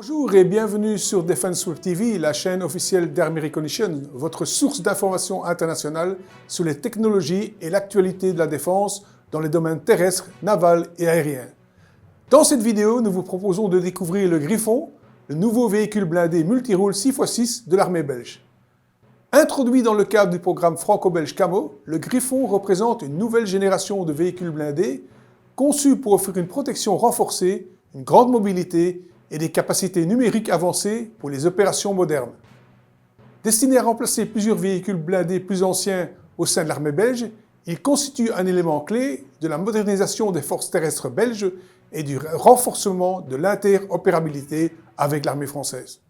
Bonjour et bienvenue sur Defense Web TV, la chaîne officielle d'Army Recognition, votre source d'information internationale sur les technologies et l'actualité de la défense dans les domaines terrestres, navals et aériens. Dans cette vidéo, nous vous proposons de découvrir le Griffon, le nouveau véhicule blindé multirôle 6x6 de l'armée belge. Introduit dans le cadre du programme franco-belge Camo, le Griffon représente une nouvelle génération de véhicules blindés conçus pour offrir une protection renforcée, une grande mobilité et des capacités numériques avancées pour les opérations modernes. Destiné à remplacer plusieurs véhicules blindés plus anciens au sein de l'armée belge, il constitue un élément clé de la modernisation des forces terrestres belges et du renforcement de l'interopérabilité avec l'armée française.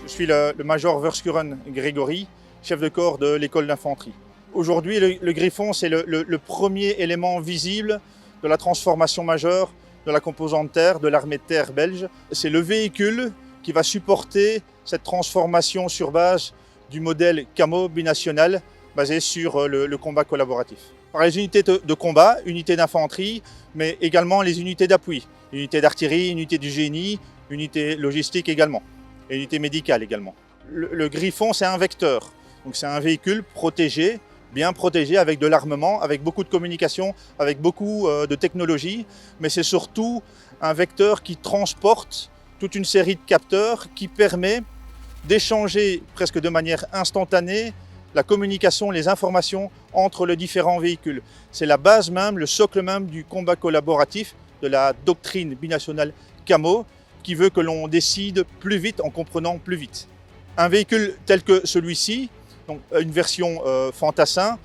Je suis le major Verschuren Grégory, chef de corps de l'école d'infanterie. Aujourd'hui, le Griffon, c'est le premier élément visible de la transformation majeure de la composante terre de l'armée de terre belge. C'est le véhicule qui va supporter cette transformation sur base du modèle Camo binational basé sur le combat collaboratif. Par les unités de combat, unités d'infanterie, mais également les unités d'appui, unités d'artillerie, unités du génie, unités logistiques également. Et unité médicale également. Le Griffon, c'est un vecteur. Donc c'est un véhicule protégé, bien protégé, avec de l'armement, avec beaucoup de communication, avec beaucoup de technologie. Mais c'est surtout un vecteur qui transporte toute une série de capteurs qui permet d'échanger presque de manière instantanée la communication, les informations entre les différents véhicules. C'est la base même, le socle même du combat collaboratif, de la doctrine binationale Camo, qui veut que l'on décide plus vite en comprenant plus vite. Un véhicule tel que celui-ci, donc une version fantassin,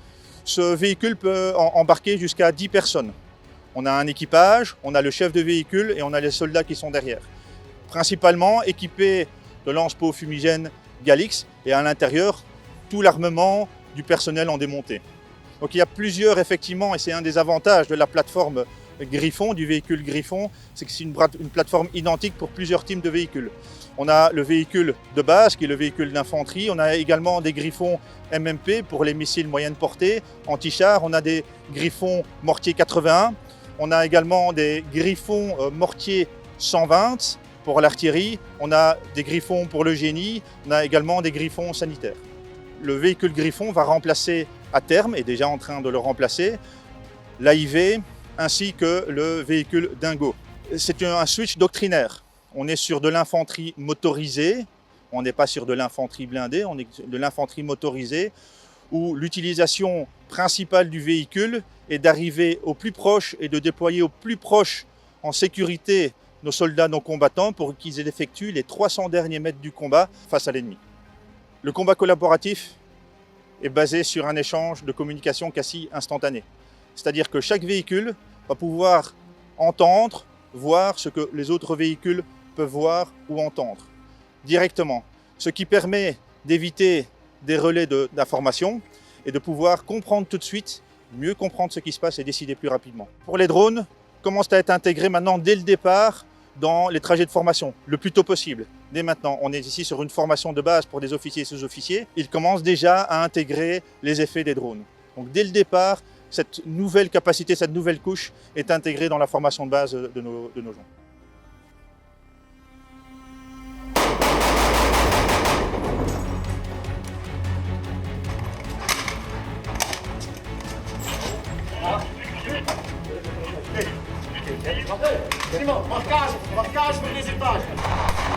ce véhicule peut embarquer jusqu'à 10 personnes. On a un équipage, on a le chef de véhicule et on a les soldats qui sont derrière. Principalement équipés de lance-pots fumigènes Galix et à l'intérieur, tout l'armement du personnel en démonté. Donc il y a plusieurs, effectivement, et c'est un des avantages de la plateforme Griffon, du véhicule Griffon, c'est que c'est une plateforme identique pour plusieurs types de véhicules. On a le véhicule de base, qui est le véhicule d'infanterie. On a également des Griffons MMP pour les missiles moyenne portée, anti-char. On a des Griffons mortier 81. On a également des Griffons mortier 120 pour l'artillerie. On a des Griffons pour le génie. On a également des Griffons sanitaires. Le véhicule Griffon va remplacer à terme, et déjà en train de le remplacer, l'AIV, ainsi que le véhicule Dingo. C'est un switch doctrinaire. On est sur de l'infanterie motorisée, on n'est pas sur de l'infanterie blindée, on est de l'infanterie motorisée, où l'utilisation principale du véhicule est d'arriver au plus proche et de déployer au plus proche en sécurité nos soldats, nos combattants, pour qu'ils effectuent les 300 derniers mètres du combat face à l'ennemi. Le combat collaboratif est basé sur un échange de communication quasi instantané. C'est-à-dire que chaque véhicule va pouvoir entendre, voir ce que les autres véhicules peuvent voir ou entendre directement. Ce qui permet d'éviter des relais d'informations et de pouvoir comprendre tout de suite, mieux comprendre ce qui se passe et décider plus rapidement. Pour les drones, commencent à être intégrés maintenant dès le départ dans les trajets de formation, le plus tôt possible. Dès maintenant, on est ici sur une formation de base pour des officiers et sous-officiers. Ils commencent déjà à intégrer les effets des drones. Donc dès le départ, cette nouvelle capacité, cette nouvelle couche est intégrée dans la formation de base de nos gens. Simon, marquage pour les étages.